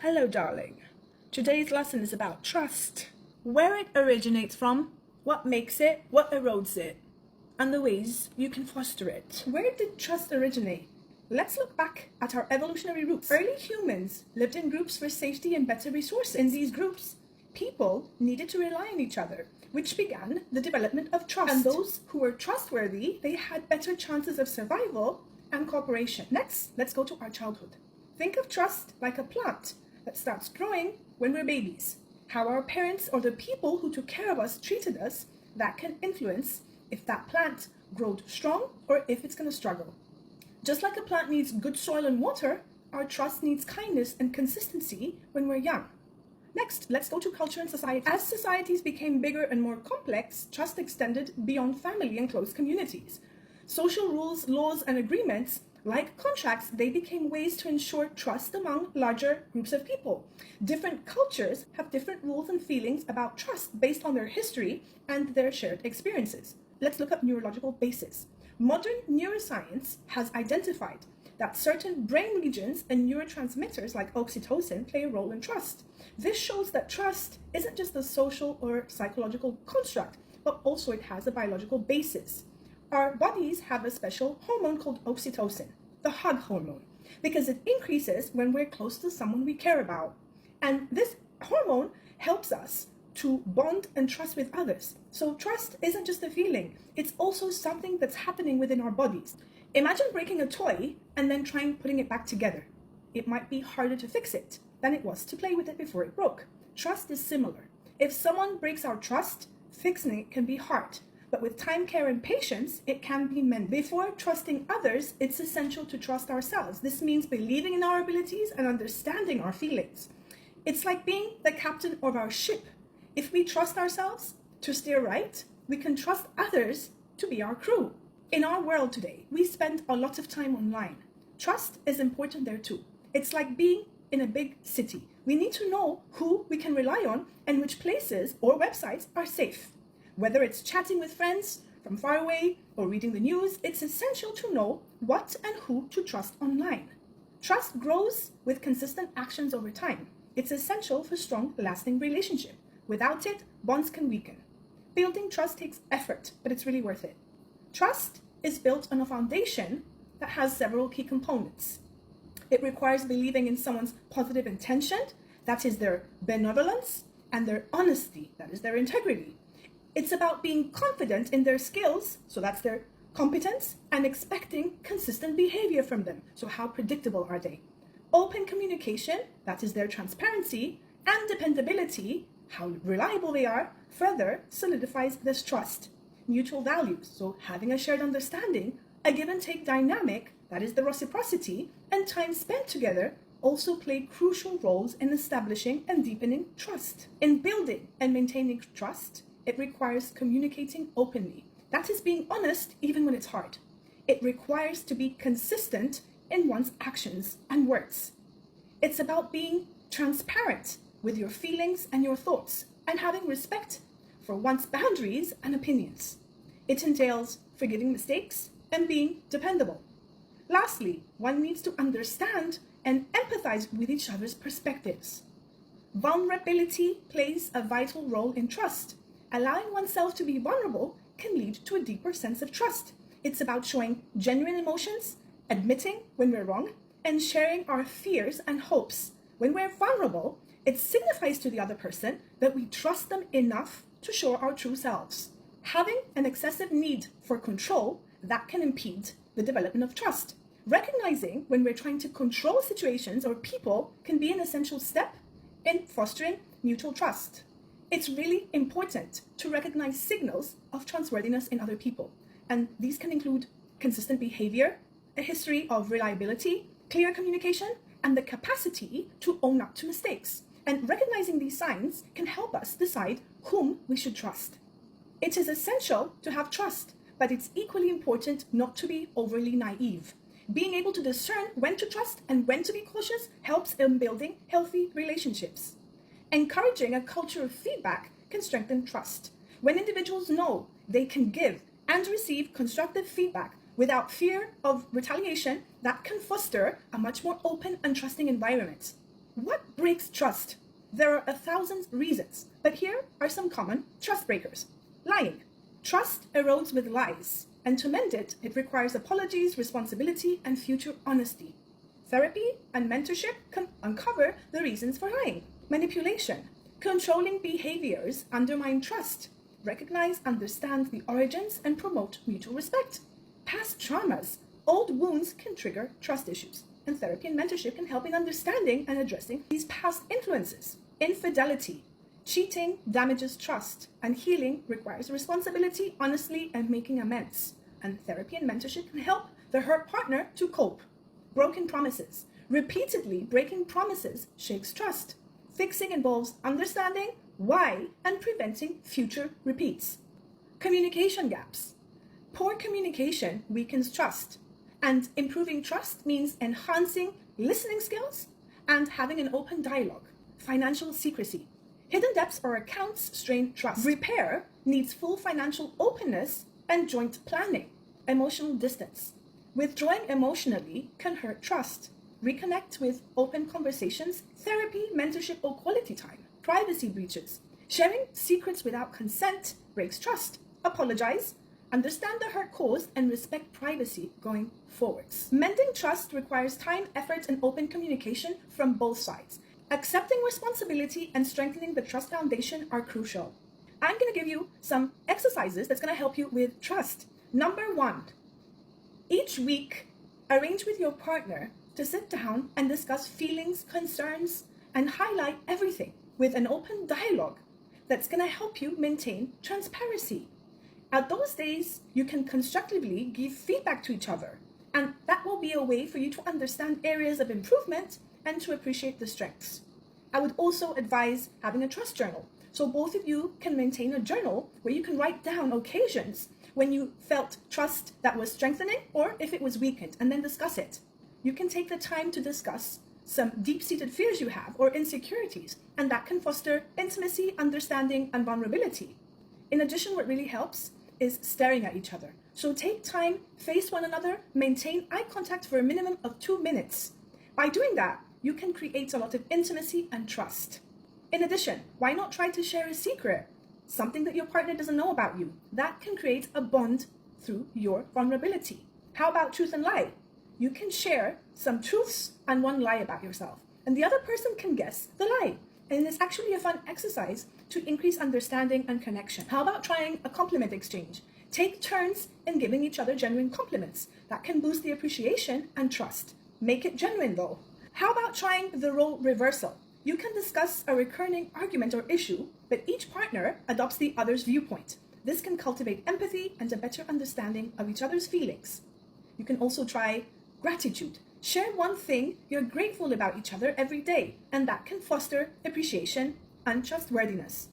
Hello, darling. Today's lesson is about trust. Where it originates from, what makes it, what erodes it, and the ways you can foster it. Where did trust originate? Let's look back at our evolutionary roots. Early humans lived in groups for safety and better resources. In these groups, people needed to rely on each other, which began the development of trust. And those who were trustworthy, they had better chances of survival and cooperation. Next, let's go to our childhood. Think of trust like a plant that starts growing when we're babies. How our parents or the people who took care of us treated us, that can influence if that plant grows strong or if it's going to struggle. Just like a plant needs good soil and water, our trust needs kindness and consistency when we're young. Next, let's go to culture and society. As societies became bigger and more complex, trust extended beyond family and close communities. Social rules, laws, and agreements, like contracts, they became ways to ensure trust among larger groups of people. Different cultures have different rules and feelings about trust based on their history and their shared experiences. Let's look at neurological basis. Modern neuroscience has identified that certain brain regions and neurotransmitters like oxytocin play a role in trust. This shows that trust isn't just a social or psychological construct, but also it has a biological basis. Our bodies have a special hormone called oxytocin, the hug hormone, because it increases when we're close to someone we care about. And this hormone helps us to bond and trust with others. So trust isn't just a feeling, it's also something that's happening within our bodies. Imagine breaking a toy and then trying putting it back together. It might be harder to fix it than it was to play with it before it broke. Trust is similar. If someone breaks our trust, fixing it can be hard. But with time, care, and patience, it can be mended. Before trusting others, it's essential to trust ourselves. This means believing in our abilities and understanding our feelings. It's like being the captain of our ship. If we trust ourselves to steer right, we can trust others to be our crew. In our world today, we spend a lot of time online. Trust is important there too. It's like being in a big city. We need to know who we can rely on and which places or websites are safe. Whether it's chatting with friends from far away or reading the news, it's essential to know what and who to trust online. Trust grows with consistent actions over time. It's essential for strong, lasting relationship. Without it, bonds can weaken. Building trust takes effort, but it's really worth it. Trust is built on a foundation that has several key components. It requires believing in someone's positive intention, that is their benevolence, and their honesty, that is their integrity. It's about being confident in their skills, so that's their competence, and expecting consistent behavior from them. So how predictable are they? Open communication, that is their transparency, and dependability, how reliable they are, further solidifies this trust. Mutual values, so having a shared understanding, a give and take dynamic, that is the reciprocity, and time spent together also play crucial roles in establishing and deepening trust. In building and maintaining trust, it requires communicating openly. That is being honest even when it's hard. It requires to be consistent in one's actions and words. It's about being transparent with your feelings and your thoughts and having respect for one's boundaries and opinions. It entails forgiving mistakes and being dependable. Lastly, one needs to understand and empathize with each other's perspectives. Vulnerability plays a vital role in trust. Allowing oneself to be vulnerable can lead to a deeper sense of trust. It's about showing genuine emotions, admitting when we're wrong, and sharing our fears and hopes. When we're vulnerable, it signifies to the other person that we trust them enough to show our true selves. Having an excessive need for control, that can impede the development of trust. Recognizing when we're trying to control situations or people can be an essential step in fostering mutual trust. It's really important to recognize signals of trustworthiness in other people, and these can include consistent behavior, a history of reliability, clear communication, and the capacity to own up to mistakes. And recognizing these signs can help us decide whom we should trust. It is essential to have trust, but it's equally important not to be overly naive. Being able to discern when to trust and when to be cautious helps in building healthy relationships. Encouraging a culture of feedback can strengthen trust. When individuals know they can give and receive constructive feedback without fear of retaliation, that can foster a much more open and trusting environment. What breaks trust? There are 1,000 reasons, but here are some common trust breakers. Lying. Trust erodes with lies, and to mend it, it requires apologies, responsibility, and future honesty. Therapy and mentorship can uncover the reasons for lying. Manipulation. Controlling behaviors undermine trust. Recognize, understand the origins, and promote mutual respect. Past traumas. Old wounds can trigger trust issues, and therapy and mentorship can help in understanding and addressing these past influences. Infidelity. Cheating damages trust, and healing requires responsibility, honesty, and making amends. And therapy and mentorship can help the hurt partner to cope. Broken promises. Repeatedly breaking promises shakes trust. Fixing involves understanding why and preventing future repeats. Communication gaps. Poor communication weakens trust, and improving trust means enhancing listening skills and having an open dialogue. Financial secrecy. Hidden debts or accounts strain trust. Repair needs full financial openness and joint planning. Emotional distance. Withdrawing emotionally can hurt trust. Reconnect with open conversations, therapy, mentorship, or quality time. Privacy breaches. Sharing secrets without consent breaks trust. Apologize, understand the hurt caused, and respect privacy going forwards. Mending trust requires time, effort, and open communication from both sides. Accepting responsibility and strengthening the trust foundation are crucial. I'm going to give you some exercises that's going to help you with trust. Number 1, each week, arrange with your partner to sit down and discuss feelings, concerns, and highlight everything with an open dialogue that's going to help you maintain transparency. At those days, you can constructively give feedback to each other, and that will be a way for you to understand areas of improvement and to appreciate the strengths. I would also advise having a trust journal, so both of you can maintain a journal where you can write down occasions when you felt trust that was strengthening or if it was weakened, and then discuss it. You can take the time to discuss some deep-seated fears you have or insecurities, and that can foster intimacy, understanding, and vulnerability. In addition, what really helps is staring at each other. So take time, face one another, maintain eye contact for a minimum of 2 minutes. By doing that, you can create a lot of intimacy and trust. In addition, why not try to share a secret? Something that your partner doesn't know about you. That can create a bond through your vulnerability. How about truth and lie? You can share some truths and one lie about yourself, and the other person can guess the lie. And it's actually a fun exercise to increase understanding and connection. How about trying a compliment exchange? Take turns in giving each other genuine compliments. That can boost the appreciation and trust. Make it genuine though. How about trying the role reversal? You can discuss a recurring argument or issue, but each partner adopts the other's viewpoint. This can cultivate empathy and a better understanding of each other's feelings. You can also try gratitude. Share one thing you're grateful about each other every day, and that can foster appreciation and trustworthiness.